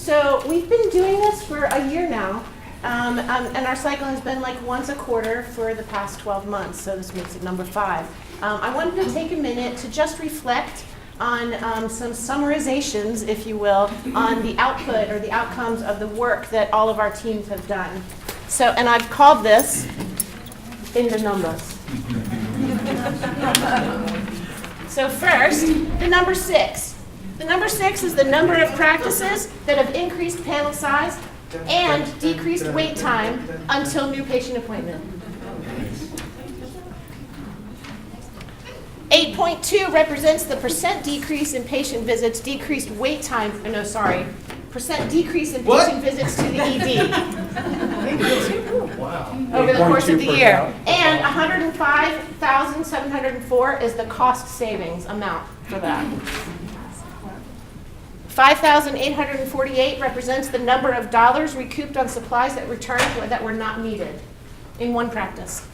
So we've been doing this for a year now, and our cycle has been like once a quarter for the past 12 months, so this makes it number 5. I wanted to take a minute to just reflect on some summarizations, if you will, on the output or the outcomes of the work that all of our teams have done. So, and I've called this in the numbers. So first, the number 6. The number 6 is the number of practices that have increased panel size and decreased wait time until new patient appointment. 8.2 represents the percent decrease in patient visits, decreased wait time, percent decrease in patient visits to the ED over the course of the year. And 105,704 is the cost savings amount for that. 5,848 represents the number of dollars recouped on supplies that returned that were not needed in one practice.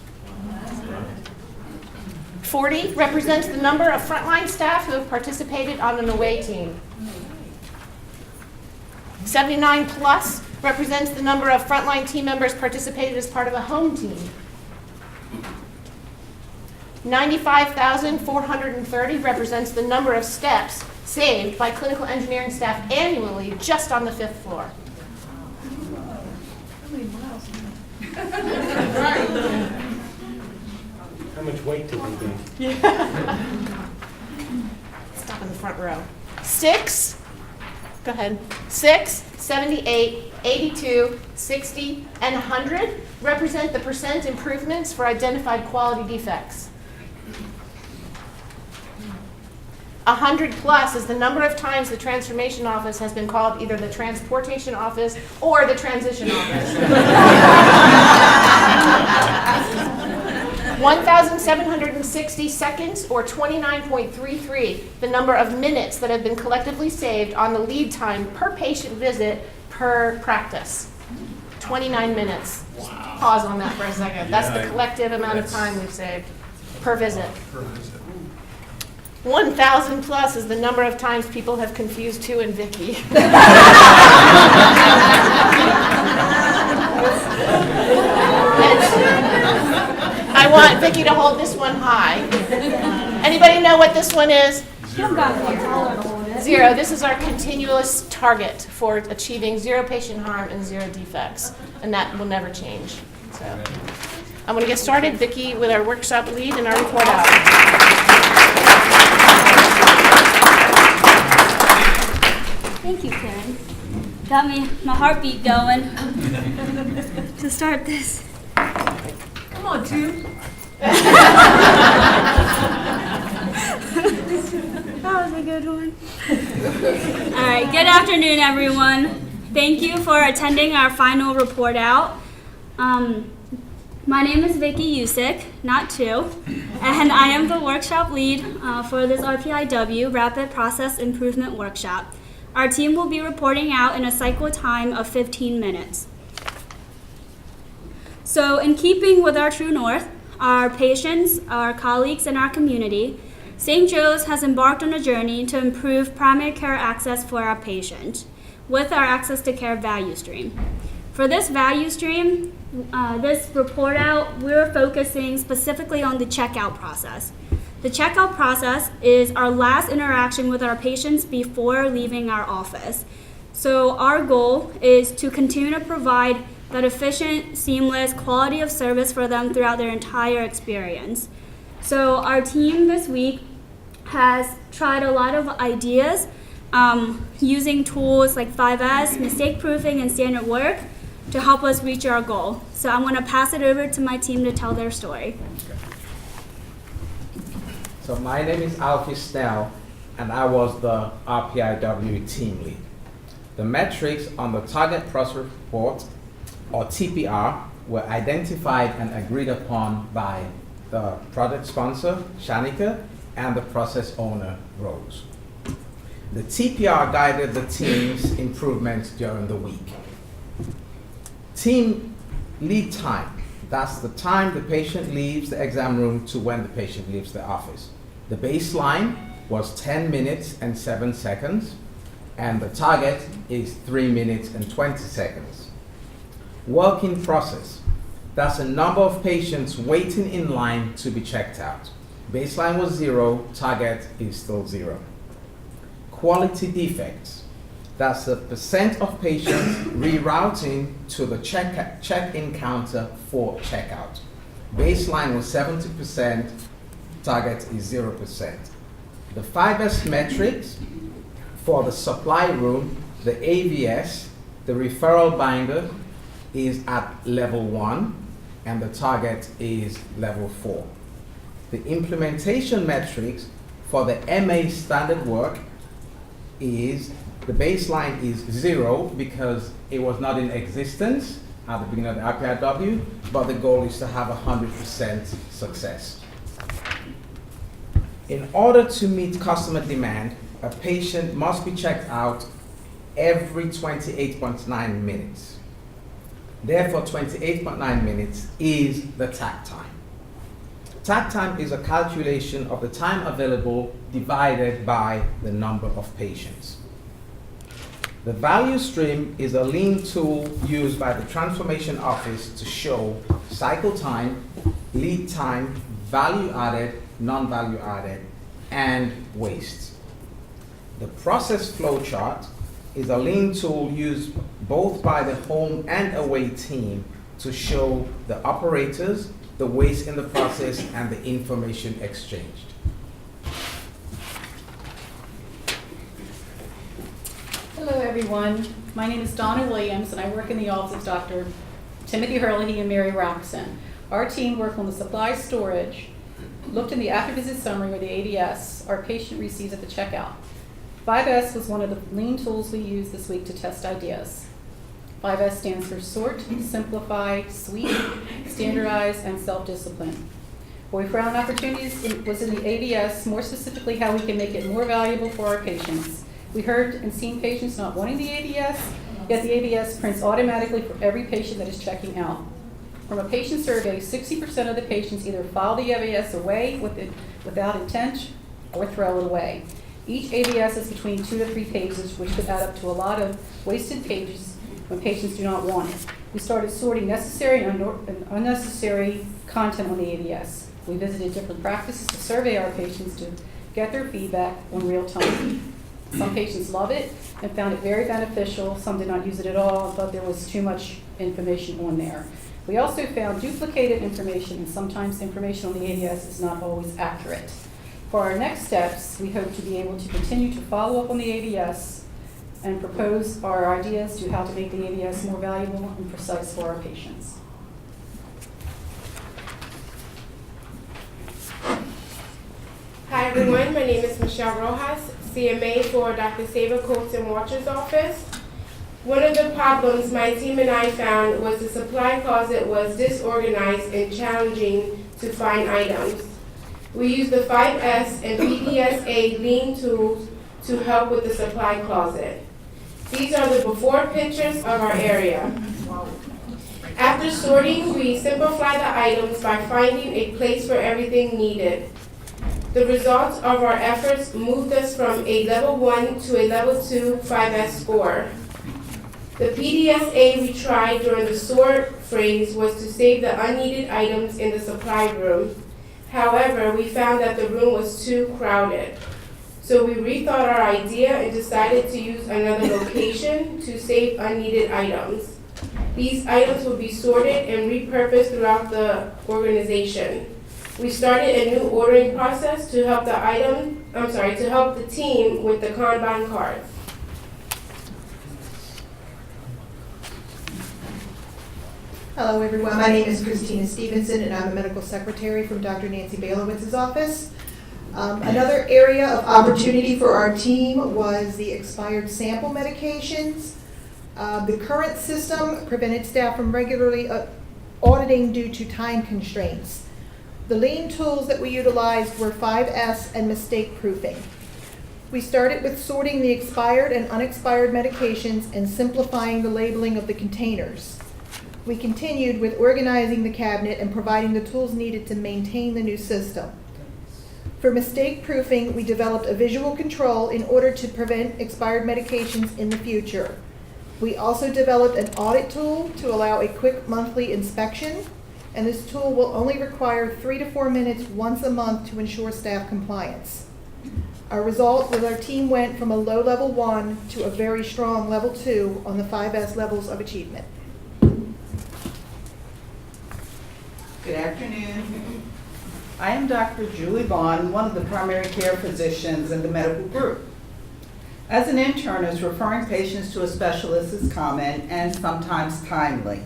40 represents the number of frontline staff who have participated on an away team. 79 plus represents the number of frontline team members participated as part of a home team. 95,430 represents the number of steps saved by clinical engineering staff annually just on the 5th floor. How much weight did we do? Stop in the front row. 6, go ahead. 6, 78, 82, 60, and 100 represent the percent improvements for identified quality defects. 100 plus is the number of times the transformation office has been called either the transportation office or the transition office. 1,760 seconds, or 29.33, the number of minutes that have been collectively saved on the lead time per patient visit per practice. 29 minutes. Wow. Just pause on that for a second. That's the collective amount of time we've saved per visit. 1,000 plus is the number of times people have confused Tu and Vicky. I want Vicky to hold this one high. Anybody know what this one is? 0. This is our continuous target for achieving 0 patient harm and 0 defects, and that will never change. So I'm going to get started, Vicky, with our workshop lead and our report out. Thank you, Karen. Got my heartbeat going to start this. Come on, Tu. That was a good one. All right, good afternoon, everyone. Thank you for attending our final report out. My name is Vicky Usick, not Tu, and I am the workshop lead for this RPIW, Rapid Process Improvement Workshop. Our team will be reporting out in a cycle time of 15 minutes. So in keeping with our true north, our patients, our colleagues, and our community, St. Joe's has embarked on a journey to improve primary care access for our patients with our Access to Care value stream. For this value stream, this report out, we're focusing specifically on the checkout process. The checkout process is our last interaction with our patients before leaving our office. So our goal is to continue to provide that efficient, seamless quality of service for them throughout their entire experience. So our team this week has tried a lot of ideas using tools like 5S, mistake proofing, and standard work to help us reach our goal. So I'm going to pass it over to my team to tell their story. So my name is Alfie Snell, and I was the RPIW team lead. The metrics on the Target Process Report, or TPR, were identified and agreed upon by the project sponsor, Shanika, and the process owner, Rose. The TPR guided the team's improvements during the week. Team lead time, that's the time the patient leaves the exam room to when the patient leaves the office. The baseline was 10 minutes and 7 seconds. and the target is 3 minutes and 20 seconds. Working process. That's a number of patients waiting in line to be checked out. Baseline was 0, target is still 0. Quality defects. That's the percent of patients rerouting to the check-in counter for checkout. Baseline was 70%, target is 0%. The 5S metrics for the supply room, the AVS, the referral binder is at level 1 and the target is level 4. The implementation metrics for the MA standard work is the baseline is 0 because it was not in existence at the beginning of the RPIW, but the goal is to have 100% success. In order to meet customer demand, a patient must be checked out every 28.9 minutes. Therefore, 28.9 minutes is the takt time. Takt time is a calculation of the time available divided by the number of patients. The value stream is a lean tool used by the transformation office to show cycle time, lead time, value added, non-value added, and waste. The process flow chart is a lean tool used both by the home and away team to show the operators, the waste in the process, and the information exchanged. Hello, everyone. My name is Donna Williams, and I work in the office of Dr. Timothy Hurley and Mary Roxon. Our team worked on the supply storage, looked in the after-visit summary or the ADS our patient receives at the checkout. 5S was one of the lean tools we used this week to test ideas. 5S stands for sort, simplify, sweep, standardize, and self-discipline. Where we found opportunities was in the ADS, more specifically how we can make it more valuable for our patients. We heard and seen patients not wanting the ADS, yet the ADS prints automatically for every patient that is checking out. From a patient survey, 60% of the patients either file the ADS away without intent or throw it away. Each ADS is between 2 to 3 pages, which could add up to a lot of wasted pages when patients do not want it. We started sorting necessary and unnecessary content on the ADS. We visited different practices to survey our patients to get their feedback on real time. Some patients love it and found it very beneficial. Some did not use it at all and thought there was too much information on there. We also found duplicated information, and sometimes information on the ADS is not always accurate. For our next steps, we hope to be able to continue to follow up on the ADS and propose our ideas to how to make the ADS more valuable and precise for our patients. Hi everyone, my name is Michelle Rojas, CMA for Dr. Saber Coats and Watchers office. One of the problems my team and I found was the supply closet was disorganized and challenging to find items. We used the 5S and PDSA lean tools to help with the supply closet. These are the before pictures of our area. After sorting, we simplify the items by finding a place for everything needed. The results of our efforts moved us from a level 1 to a level 2 5S score. The PDSA we tried during the sort phase was to save the unneeded items in the supply room. However, we found that the room was too crowded. So we rethought our idea and decided to use another location to save unneeded items. These items will be sorted and repurposed throughout the organization. We started a new ordering process to help the team with the Kanban cards. Hello, everyone. My name is Christina Stevenson, and I'm a medical secretary from Dr. Nancy Bailowitz's office. Another area of opportunity for our team was the expired sample medications. The current system prevented staff from regularly auditing due to time constraints. The lean tools that we utilized were 5S and mistake proofing. We started with sorting the expired and unexpired medications and simplifying the labeling of the containers. We continued with organizing the cabinet and providing the tools needed to maintain the new system. For mistake proofing, we developed a visual control in order to prevent expired medications in the future. We also developed an audit tool to allow a quick monthly inspection, and this tool will only require 3 to 4 minutes once a month to ensure staff compliance. Our result was our team went from a low level 1 to a very strong level 2 on the 5S levels of achievement. Good afternoon. I am Dr. Julie Bond, one of the primary care physicians in the medical group. As an internist, referring patients to a specialist is common and sometimes timely.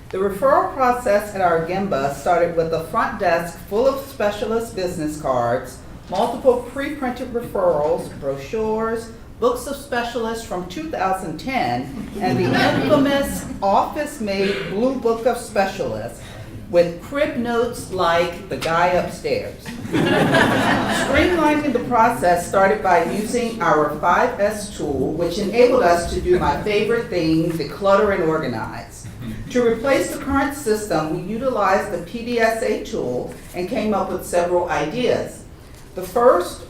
The referral process at our GIMBA started with a front desk full of specialist business cards, multiple pre-printed referrals, brochures, books of specialists from 2010, and the infamous office-made Blue Book of Specialists with crib notes like the guy upstairs. Streamlining the process started by using our 5S tool, which enabled us to do my favorite thing, declutter and organize. To replace the current system, we utilized the PDSA tool and came up with several ideas. The first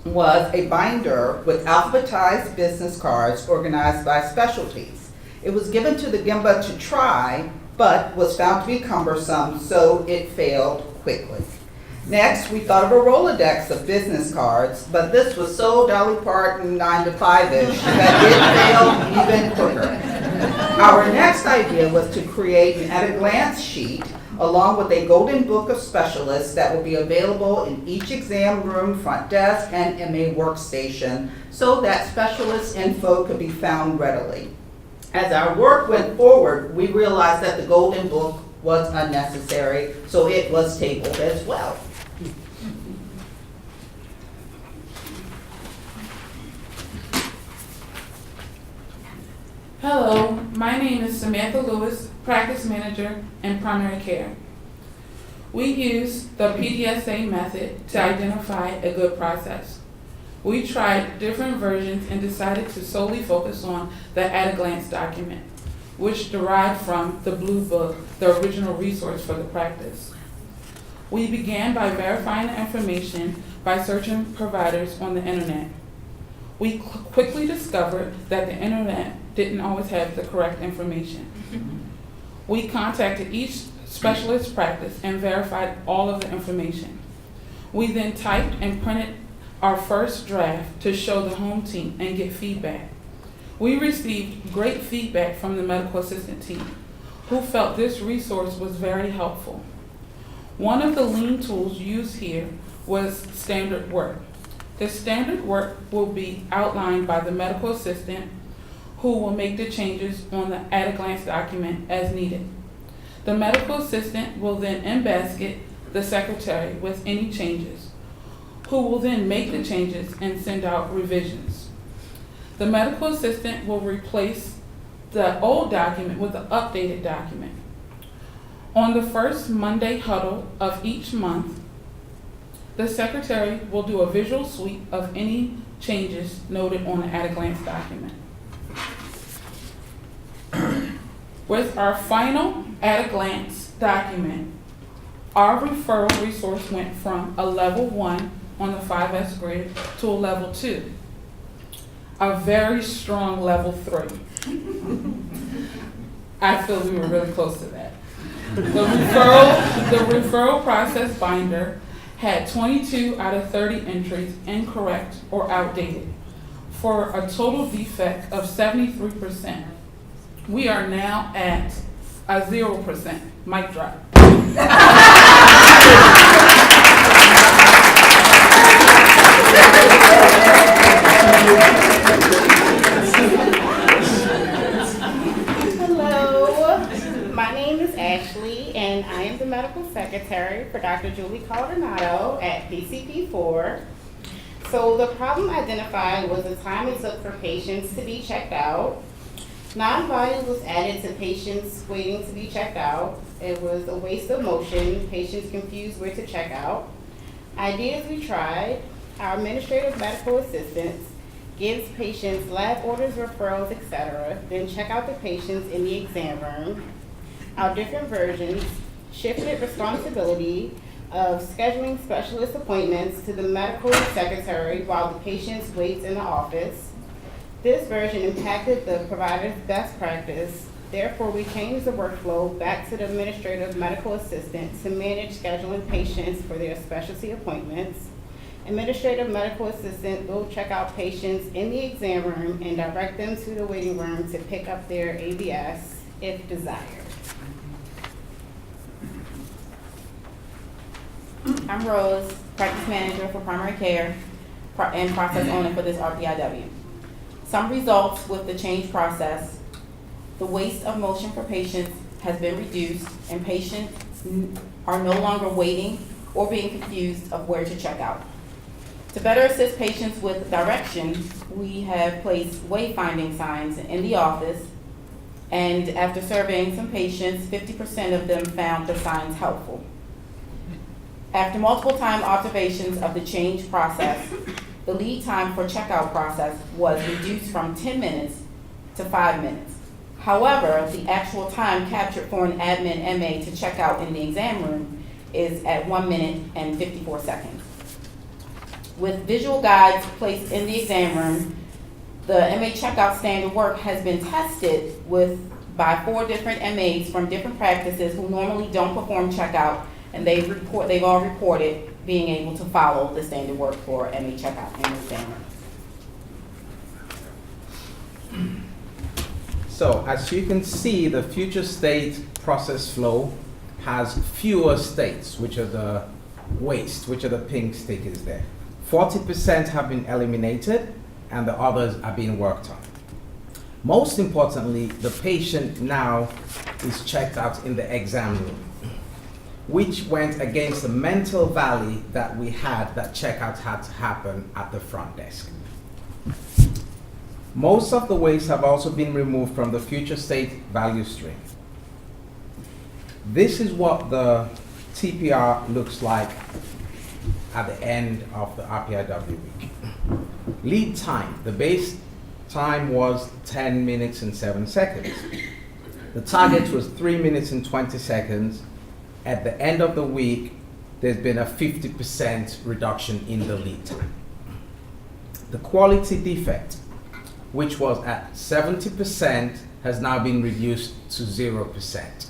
was a binder with alphabetized business cards organized by specialties. It was given to the GIMBA to try, but was found to be cumbersome, so it failed quickly. Next, we thought of a Rolodex of business cards, but this was so Dolly Parton 9 to 5-ish that it failed even quicker. Our next idea was to create an at-a-glance sheet along with a golden book of specialists that will be available in each exam room, front desk, and MA workstation so that specialist info could be found readily. As our work went forward, we realized that the golden book was unnecessary, so it was tabled as well. Hello, my name is Samantha Lewis, Practice Manager in Primary Care. We use the PDSA method to identify a good process. We tried different versions and decided to solely focus on the at-a-glance document, which derived from the Blue Book, the original resource for the practice. We began by verifying the information by searching providers on the internet. We quickly discovered that the internet didn't always have the correct information. We contacted each specialist practice and verified all of the information. We then typed and printed our first draft to show the home team and get feedback. We received great feedback from the medical assistant team, who felt this resource was very helpful. One of the lean tools used here was standard work. The standard work will be outlined by the medical assistant, who will make the changes on the at-a-glance document as needed. The medical assistant will then in-basket the secretary with any changes, who will then make the changes and send out revisions. The medical assistant will replace the old document with the updated document. On the first Monday huddle of each month, the secretary will do a visual sweep of any changes noted on the at-a-glance document. With our final at-a-glance document, our referral resource went from a level 1 on the 5S grid to a level 2, a very strong level 3. I feel we were really close to that. The referral process binder had 22 out of 30 entries incorrect or outdated, for a total defect of 73%. We are now at a 0%. Mic drop. Hello, my name is Ashley, and I am the medical secretary for Dr. Julie Caldonado at PCP4. So the problem identified was the time it took for patients to be checked out. Non-value was added to patients waiting to be checked out. It was a waste of motion, patients confused where to check out. Ideas we tried: our administrative medical assistants gives patients lab orders, referrals, etc., then check out the patients in the exam room. Our different versions shifted responsibility of scheduling specialist appointments to the medical secretary while the patient waits in the office. This version impacted the provider's best practice. Therefore, we changed the workflow back to the administrative medical assistant to manage scheduling patients for their specialty appointments. Administrative medical assistant will check out patients in the exam room and direct them to the waiting room to pick up their ABS if desired. I'm Rose, practice manager for primary care and process owner for this RPIW. Some results with the change process: the waste of motion for patients has been reduced, and patients are no longer waiting or being confused of where to check out. To better assist patients with direction, we have placed wayfinding signs in the office, and after surveying some patients, 50% of them found the signs helpful. After multiple time observations of the change process, the lead time for checkout process was reduced from 10 minutes to 5 minutes. However, the actual time captured for an admin MA to check out in the exam room is at 1 minute and 54 seconds. With visual guides placed in the exam room, the MA checkout standard work has been tested by 4 different MAs from different practices who normally don't perform checkout, and they've all reported being able to follow the standard work for MA checkout in the exam room. So as you can see, the future state process flow has fewer states, which are the waste, which are the pink stickers there. 40% have been eliminated, and the others are being worked on. Most importantly, the patient now is checked out in the exam room, which went against the mental valley that we had that checkout had to happen at the front desk. Most of the waste have also been removed from the future state value stream. This is what the TPR looks like at the end of the RPIW week. Lead time, the base time was 10 minutes and 7 seconds. The target was 3 minutes and 20 seconds. At the end of the week, there's been a 50% reduction in the lead time. The quality defect, which was at 70%, has now been reduced to 0%.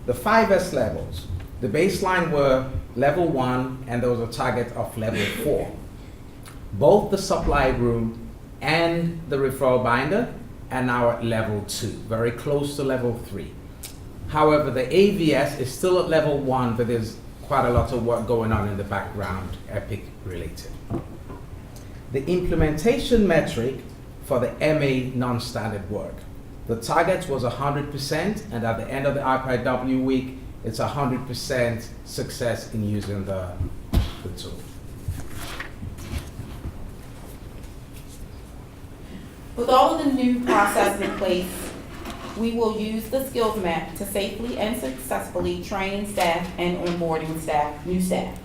The 5S levels, the baseline were level 1, and there was a target of level 4. Both the supply room and the referral binder are now at level 2, very close to level 3. However, the AVS is still at level 1, but there's quite a lot of work going on in the background, EPIC related. The implementation metric for the MA non-standard work. The target was 100%, and at the end of the RPIW week, it's 100% success in using the tool. With all of the new processes in place, we will use the skills map to safely and successfully train staff and onboarding new staff.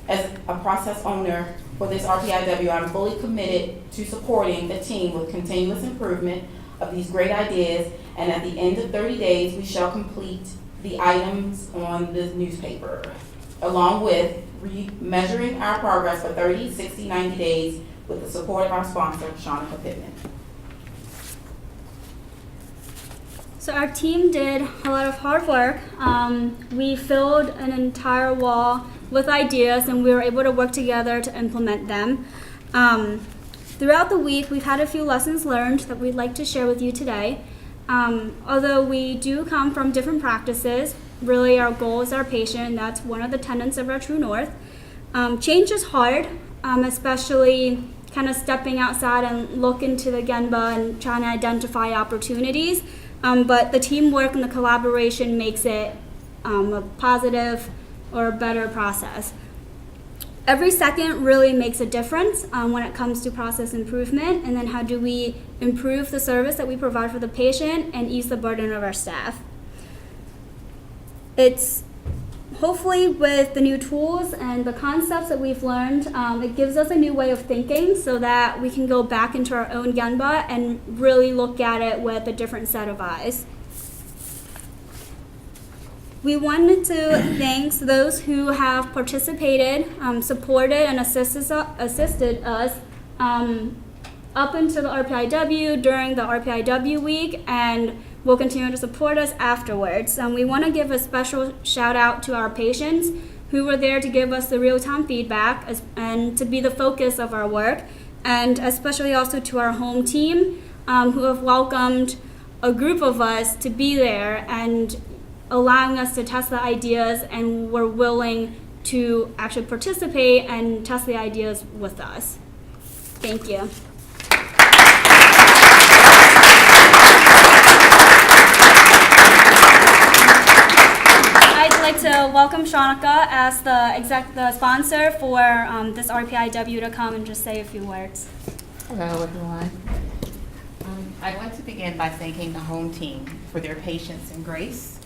As a process owner for this RPIW, I'm fully committed to supporting the team with continuous improvement of these great ideas, and at the end of 30 days, we shall complete the items on the newspaper, along with measuring our progress for 30, 60, 90 days with the support of our sponsor, Shauna Pittman. So our team did a lot of hard work. We filled an entire wall with ideas, and we were able to work together to implement them. Throughout the week, we've had a few lessons learned that we'd like to share with you today. Although we do come from different practices, really our goal is our patient, and that's one of the tenets of our True North. Change is hard, especially kind of stepping outside and look into the Genba and trying to identify opportunities. But the teamwork and the collaboration makes it a positive or a better process. Every second really makes a difference when it comes to process improvement, and then how do we improve the service that we provide for the patient and ease the burden of our staff. It's hopefully with the new tools and the concepts that we've learned, it gives us a new way of thinking so that we can go back into our own Genba and really look at it with a different set of eyes. We wanted to thank those who have participated, supported, and assisted us up until the RPIW, during the RPIW week, and will continue to support us afterwards. We want to give a special shout out to our patients who were there to give us the real-time feedback and to be the focus of our work, and especially also to our home team who have welcomed a group of us to be there and allowing us to test the ideas, and were willing to actually participate and test the ideas with us. Thank you. I'd like to welcome Shanika as the sponsor for this RPIW to come and just say a few words. Hello, everyone. I'd like to begin by thanking the home team for their patience and grace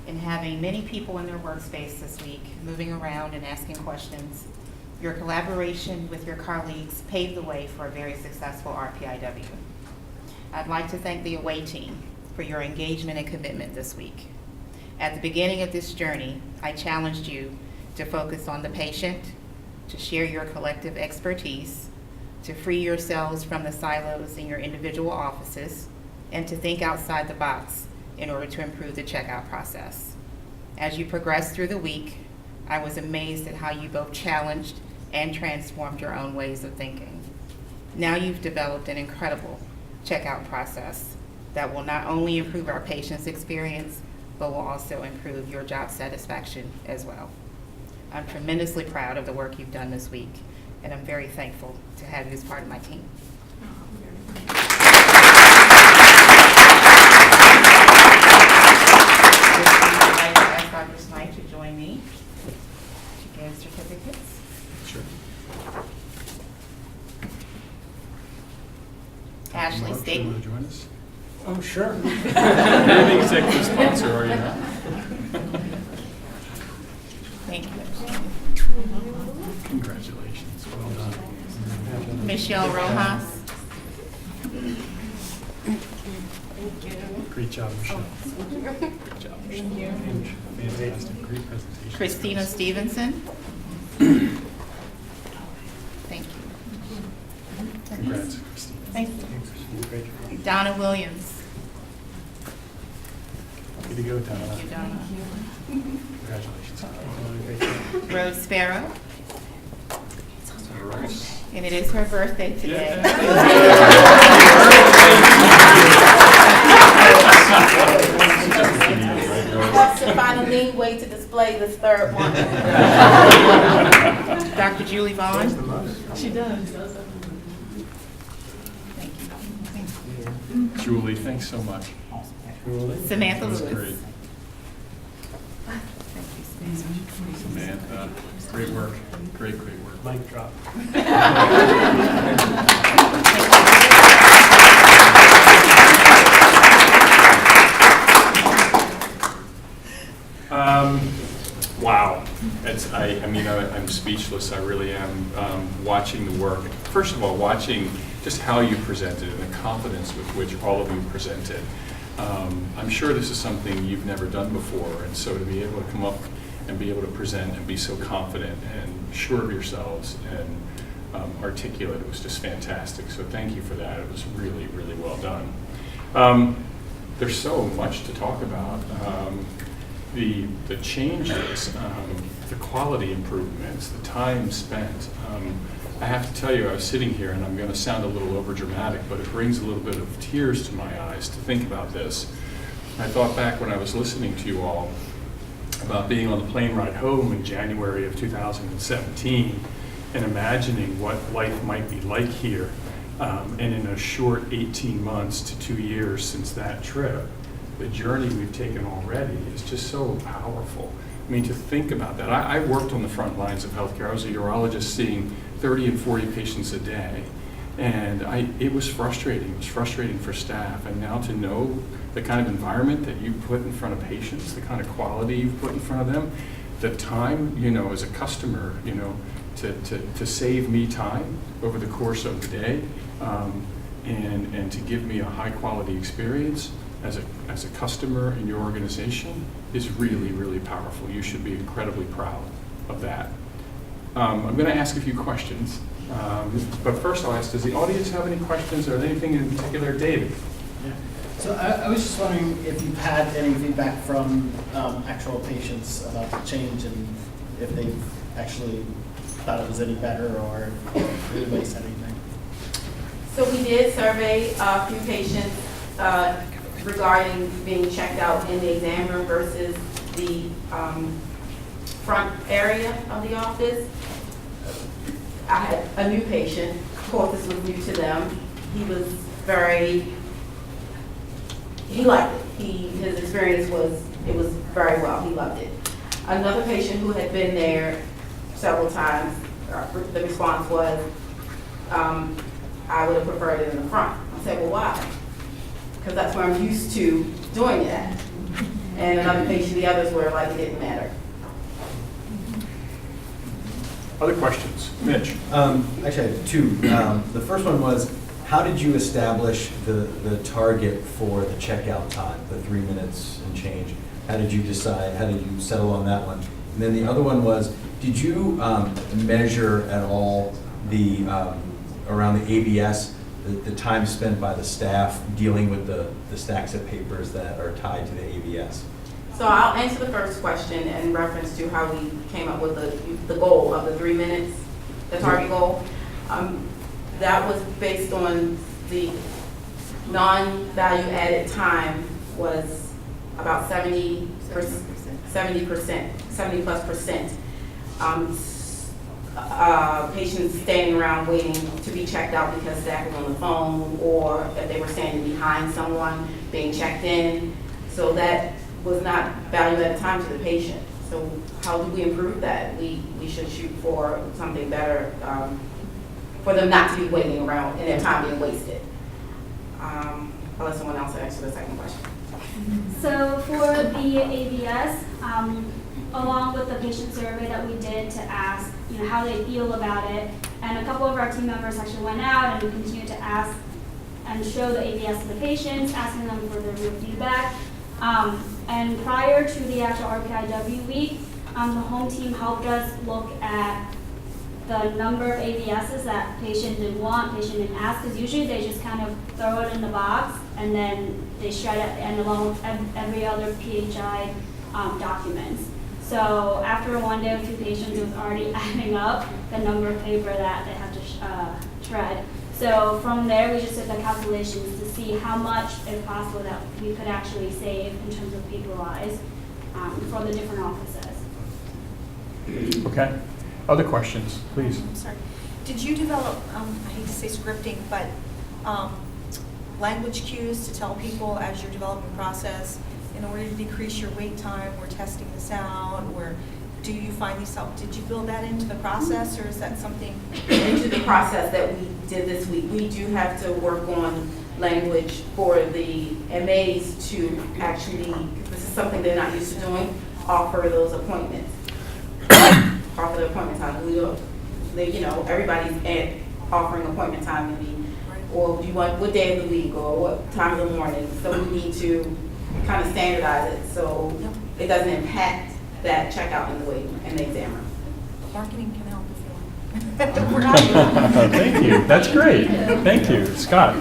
in having many people in their workspace this week, moving around and asking questions. Your collaboration with your colleagues paved the way for a very successful RPIW. I'd like to thank the away team for your engagement and commitment this week. At the beginning of this journey, I challenged you to focus on the patient, to share your collective expertise, to free yourselves from the silos in your individual offices, and to think outside the box in order to improve the checkout process. As you progressed through the week, I was amazed at how you both challenged and transformed your own ways of thinking. Now you've developed an incredible checkout process that will not only improve our patients' experience, but will also improve your job satisfaction as well. I'm tremendously proud of the work you've done this week, and I'm very thankful to have you as part of my team. I'd like to ask Dr. Snipe to join me to give certificates. Sure. Ashley Mark, State. you want to join us? Oh, sure. You're the executive sponsor, are you not? Thank you. Congratulations. Well done. Michelle Rojas. Great job, Michelle. Great job, Michelle. Fantastic. Great presentation. Christina Stevenson. Thank you. Congrats, Christine. Thank you. Great job. Donna Williams. Way to go, Donna. Thank you, Donna. Congratulations. Great job. Rose Sparrow. All right. And it is her birthday today. That's the final lean way to display this third one. Dr. Julie Vaughn. She does. Thank you. Julie, thanks so much. Samantha That was Lewis. great. Samantha, great work. Great work. Mic drop. Wow. I'm speechless. I really am, watching the work. First of all, watching just how you presented and the confidence with which all of you presented. I'm sure this is something you've never done before, and so to be able to come up and be able to present and be so confident and sure of yourselves and articulate, it was just fantastic. So thank you for that. It was really, really well done. There's so much to talk about. The changes, the quality improvements, the time spent. I have to tell you, I was sitting here, and I'm going to sound a little overdramatic, but it brings a little bit of tears to my eyes to think about this. I thought back when I was listening to you all about being on the plane ride home in January of 2017 and imagining what life might be like here. And in a short 18 months to 2 years since that trip, the journey we've taken already is just so powerful. I mean, to think about that. I worked on the front lines of healthcare. I was a urologist seeing 30 and 40 patients a day. And it was frustrating. It was frustrating for staff. And now to know the kind of environment that you put in front of patients, the kind of quality you've put in front of them, the time, as a customer, to save me time over the course of the day, and to give me a high quality experience, as a customer in your organization is really, really powerful. You should be incredibly proud of that. I'm going to ask a few questions, but first I'll ask, does the audience have any questions or anything in particular? David? Yeah. So I was just wondering if you've had any feedback from actual patients about the change and if they've actually thought it was any better or if anybody said anything. So we did survey a few patients regarding being checked out in the exam room versus the front area of the office. I had a new patient. Of course, this was new to them. He liked it. His experience was very well. He loved it. Another patient who had been there several times, the response was, I would have preferred it in the front. I said, well, why? Because that's where I'm used to doing it at. And another patient, the others were like, it didn't matter. Other questions? Mitch? Actually, I have two. The first one was, how did you establish the target for the checkout time, the 3 minutes and change? How did you decide, how did you settle on that one? And then the other one was, did you measure at all the, around the ABS, the time spent by the staff dealing with the stacks of papers that are tied to the ABS? So I'll answer the first question in reference to how we came up with the goal of the 3 minutes, the target goal. That was based on the non-value added time was about 70%, 70+%. Patients standing around waiting to be checked out because staff was on the phone, or if they were standing behind someone being checked in. So that was not value at a time to the patient. So how do we improve that? We should shoot for something better, for them not to be waiting around and their time being wasted. I'll let someone else answer the second question. So for the ABS, along with the patient survey that we did to ask, how they feel about it, and a couple of our team members actually went out and we continued to ask and show the ABS to the patients, asking them for their real feedback. And prior to the actual RPIW week, the home team helped us look at the number of ABSs that patient didn't want, patient didn't ask, because usually they just kind of throw it in the box and then they shred at the end along with every other PHI documents. So after one day with 2 patients, it was already adding up the number of paper that they had to shred. So from there, we just did the calculations to see how much, if possible, that we could actually save in terms of paper-wise for the different offices. Okay. Other questions, please? I'm sorry. Did you develop, I hate to say scripting, but language cues to tell people as you're developing process in order to decrease your wait time, we're testing this out, or do you find these out? Did you build that into the process, or is that something? Into the process that we did this week, we do have to work on language for the MAs to actually, this is something they're not used to doing, offer those appointments. Offer the appointment time. Everybody's offering appointment time to be, or do you want what day of the week or what time of the morning? So we need to kind of standardize it so it doesn't impact that checkout in the exam room. Marketing can help if you want. Thank you. That's great. Thank you. Scott?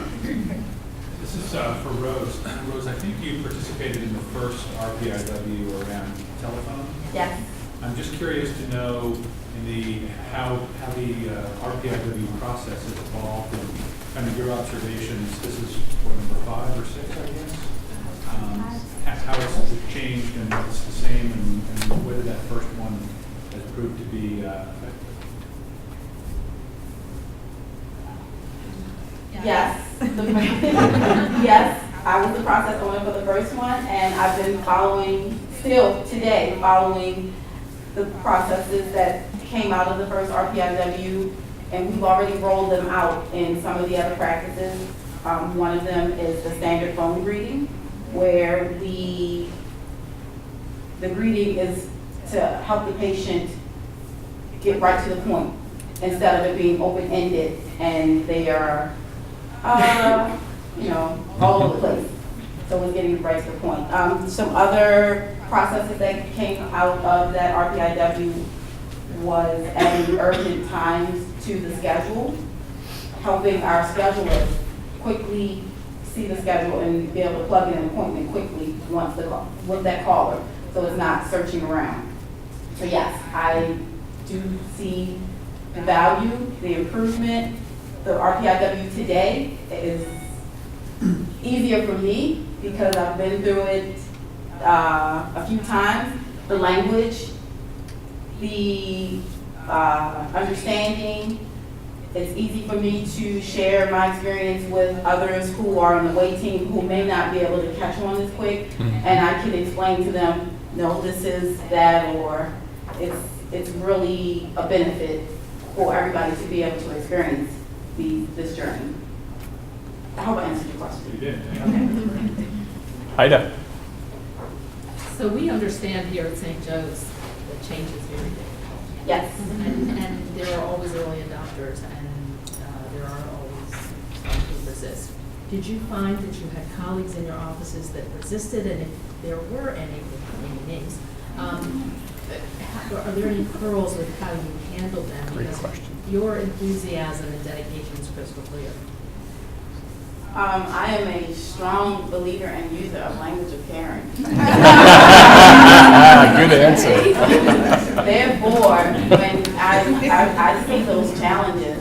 This is for Rose. Rose, I think you participated in the first RPIW around telephone. Yes. I'm just curious to know how the RPIW process has evolved and kind of your observations. This is number 5 or 6, I guess. How it's changed and what's the same, and whether that first one has proved to be effective. Yes. Yes, I was the process owner for the first one, and I've been still today, following the processes that came out of the first RPIW, and we've already rolled them out in some of the other practices. One of them is the standard phone greeting, where the greeting is to help the patient get right to the point instead of it being open-ended and they are, all over the place. So it's getting right to the point. Some other processes that came out of that RPIW was adding urgent times to the schedule, helping our schedulers quickly see the schedule and be able to plug in an appointment quickly once with that caller, so it's not searching around. So yes, I do see the value, the improvement. The RPIW today is easier for me because I've been through it a few times. The language, the understanding, it's easy for me to share my experience with others who are on the wait team who may not be able to catch on as quick, and I can explain to them, no, this is that, or it's really a benefit for everybody to be able to experience this journey. I hope I answered your question. You did. Okay. Ida. So we understand here at St. Joe's that change is very difficult. Yes. And there are always early adopters, and there are always some who resist. Did you find that you had colleagues in your offices that resisted, and if there were any, without naming names, are there any pearls with how you handled them? Great Because question. your enthusiasm and dedication is crystal clear. I am a strong believer and user of language of caring. Good answer. Therefore, when I see those challenges,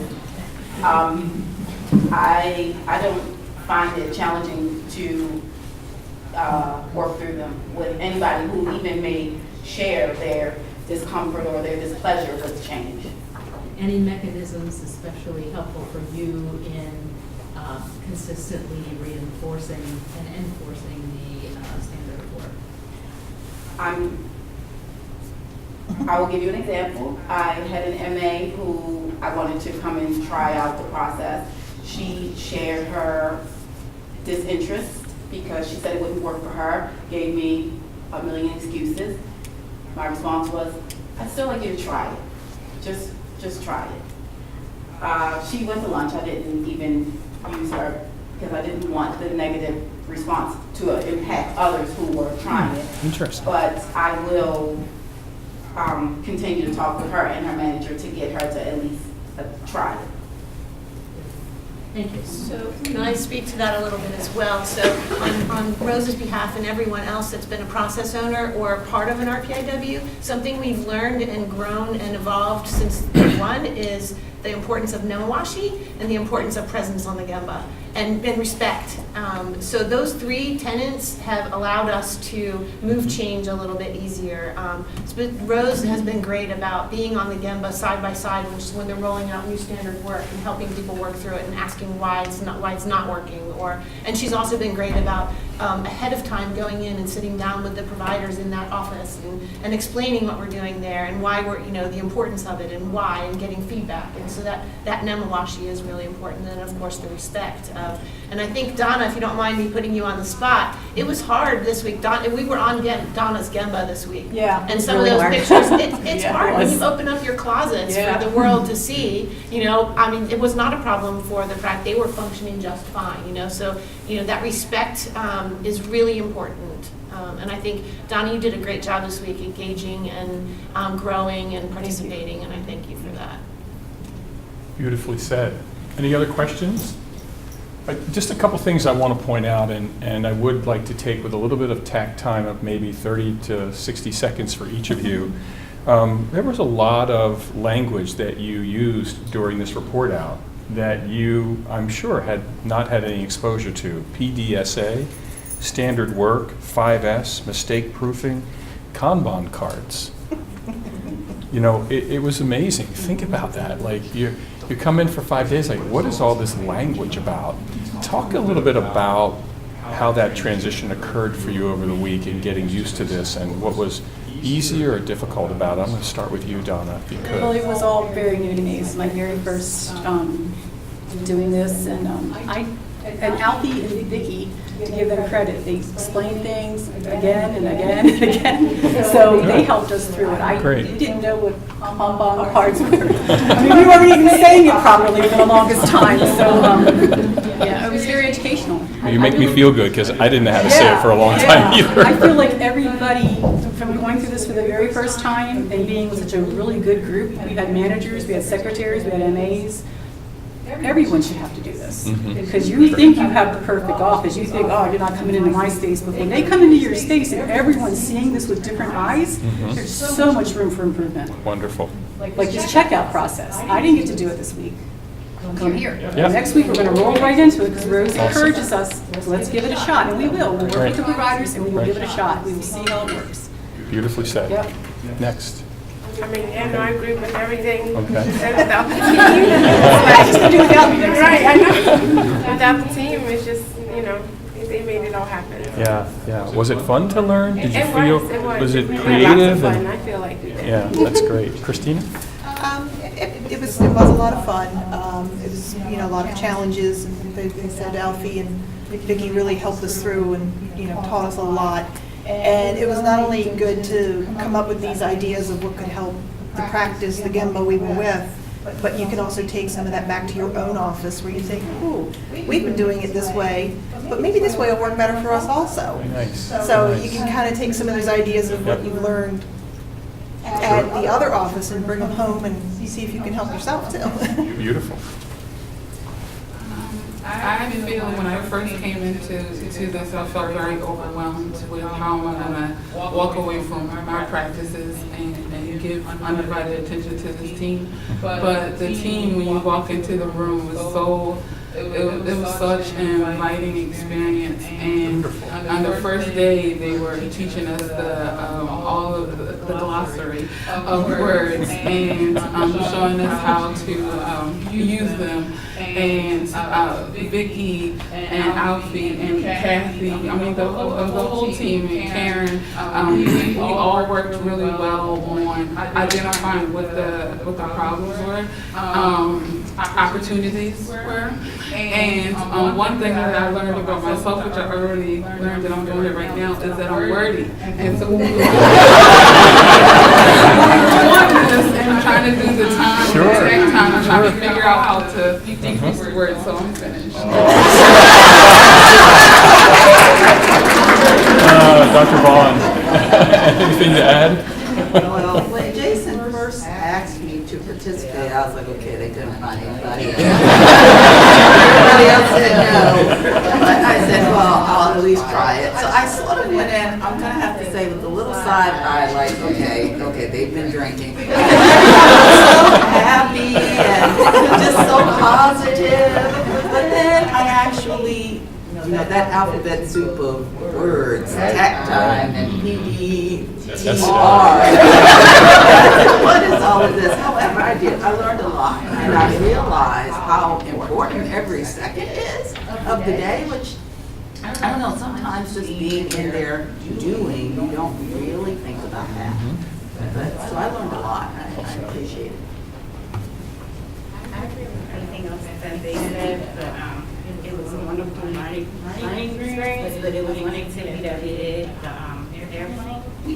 I don't find it challenging to work through them with anybody who even may share their discomfort or their displeasure with change. Any mechanisms especially helpful for you in consistently reinforcing and enforcing the standard of work? I will give you an example. I had an MA who I wanted to come and try out the process. She shared her disinterest because she said it wouldn't work for her, gave me a million excuses. My response was, I'd still like you to try it. Just try it. She went to lunch. I didn't even use her because I didn't want the negative response to impact others who were trying it. Interesting. But I will continue to talk with her and her manager to get her to at least try it. Thank you. So can I speak to that a little bit as well? So on Rose's behalf and everyone else that's been a process owner or part of an RPIW, something we've learned and grown and evolved since day one is the importance of nemawashi and the importance of presence on the gemba and respect. So those three tenets have allowed us to move change a little bit easier. Rose has been great about being on the gemba side by side, which is when they're rolling out new standard work and helping people work through it and asking why it's not working. And she's also been great about ahead of time going in and sitting down with the providers in that office and explaining what we're doing there and why we're, the importance of it and why, and getting feedback. And so that nemawashi is really important. And of course the respect. And I think, Donna, if you don't mind me putting you on the spot, it was hard this week. We were on Donna's Gemba this week. Yeah. And some of those pictures, it's Yeah, hard it when was. you open up your closets Yeah. for the world to see. It was not a problem for the fact they were functioning just fine. So that respect is really important. And I think, Donna, you did a great job this week engaging and growing and participating, and I thank you for that. Beautifully said. Any other questions? Just a couple things I want to point out, and I would like to take with a little bit of tact time of maybe 30 to 60 seconds for each of you. There was a lot of language that you used during this report out that you, I'm sure, had not had any exposure to. PDSA, standard work, 5S, mistake proofing, Kanban cards. It was amazing. Think about that. Like you come in for 5 days, like, what is all this language about? Talk a little bit about how that transition occurred for you over the week and getting used to this and what was easier or difficult about it. I'm going to start with you, Donna, if you could. Well, it was all very new to me. It's my very first doing this, and Alfie and Vicki, to give them credit, they explained things again and again and again. So they helped us through it. I didn't know what Kanban cards were. We weren't even saying it properly for the longest time. So yeah, it was very very educational. You make me feel good because I didn't know how to say it for a long time either. I feel like everybody, from going through this for the very first time and being with such a really good group, we had managers, we had secretaries, we had MAs. Everyone should have to do this. Because you think you have the perfect office, you think, oh, you're not coming into my space, but when they come into your space and everyone's seeing this with different eyes, there's so much room for improvement. Wonderful. Like this checkout process. I didn't get to do it this week. Come here. Yeah. Next week, we're going to roll right into it because Rose encourages us, so let's give it a shot. And we will. We'll work with the providers and we will give it a shot. We will see how it works. Beautifully said. Yep. Next. I mean, and I agree with everything Okay. you said about the team. Just to do without me next Right, week. I know. Without the team, it's just, they made it all happen. Yeah, yeah. Was it fun to learn? Did you It feel? was. it We had creative? lots of fun. I feel like we did. Yeah, that's great. Christina? It was a lot of fun. It was, a lot of challenges, and they said Alfie and Vicki really helped us through and, taught us a lot. And it was not only good to come up with these ideas of what could help the practice, the Gemba we were with, but you can also take some of that back to your own office where you think, ooh, we've been doing it this way, but maybe this way will work better for us also. Nice. So you can kind of take some of those ideas of what you've learned at the other office and bring them home and see if you can help yourself too. Beautiful. I feel when I first came into this, I felt very overwhelmed with how I'm gonna walk away from my practices and give undivided attention to this team. But the team, when you walk into the room, was so. It was such an inviting experience, and on the first day they were teaching us all of the glossary of words and showing us how to use them. And Vicki and Alfie and Kathy, I mean the whole team, and Karen, we all worked really well on identifying what the problems were, opportunities were. And one thing that I learned about myself, which I already learned and I'm doing it right now, is that I'm wordy. And so when we were doing this and trying to do the time, the exact time, I'm trying to figure out how to decrease the words, so I'm finished. Dr. Vaughn, anything to add? Well, when Jason first asked me to participate, I was like, okay, they couldn't find anybody else. Everybody else said no. But I said, well, I'll at least try it. So I sort of went in, I'm going to have to say with a little side eye, like, okay, they've been drinking. Everybody was so happy and just so positive. But then I actually, that alphabet soup of words, tech time and PDR. What is all of this? However, I learned a lot, and I realized how important every second is of the day, which, I don't know, sometimes just being in there doing, you don't really think about that. But, so I learned a lot, and I appreciate it. I agree with everything else that they said, but it was a wonderful learning experience, but it was one activity that we did, the airplane. Oh,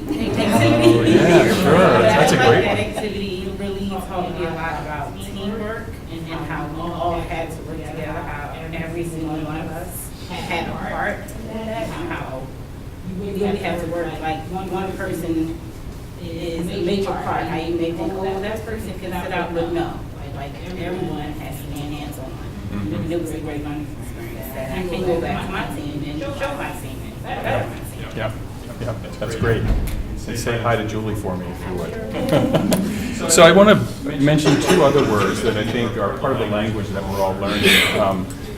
yeah, sure. That's a great That one. activity really taught me a lot about teamwork and how we all had to work together, how every single one of us had a part in that, how you really have to work, like one person is a major part, how you may think, oh, that person can sit out, but no, like everyone has to be hands on. And it was a great learning experience that I can go back to my team and show my team and better my team. Yeah, that's great. And say hi to Julie for me if you would. So I want to mention two other words that I think are part of the language that we're all learning.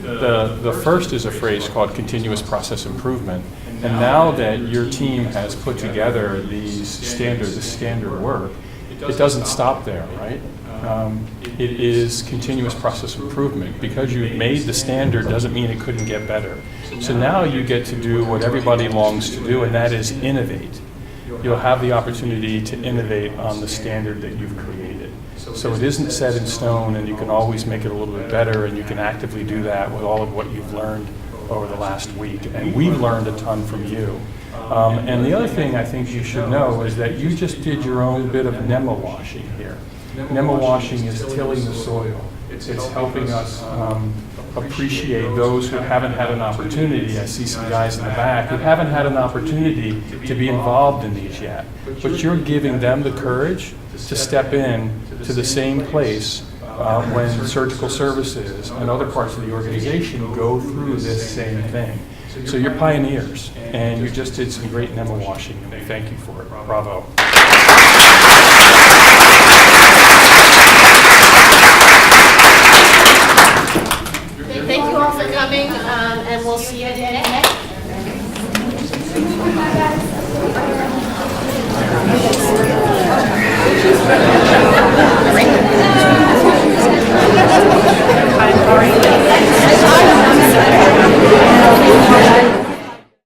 The first is a phrase called continuous process improvement. And now that your team has put together this standard work, it doesn't stop there, right? It is continuous process improvement. Because you've made the standard doesn't mean it couldn't get better. So now you get to do what everybody longs to do, and that is innovate. You'll have the opportunity to innovate on the standard that you've created. So it isn't set in stone, and you can always make it a little bit better, and you can actively do that with all of what you've learned over the last week. And we've learned a ton from you. And the other thing I think you should know is that you just did your own bit of NEMA washing here. NEMA washing is tilling the soil. It's helping us appreciate those who haven't had an opportunity. I see some guys in the back who haven't had an opportunity to be involved in these yet. But you're giving them the courage to step in to the same place when surgical services and other parts of the organization go through this same thing. So you're pioneers, and you just did some great memo washing, and we thank you for it. Bravo.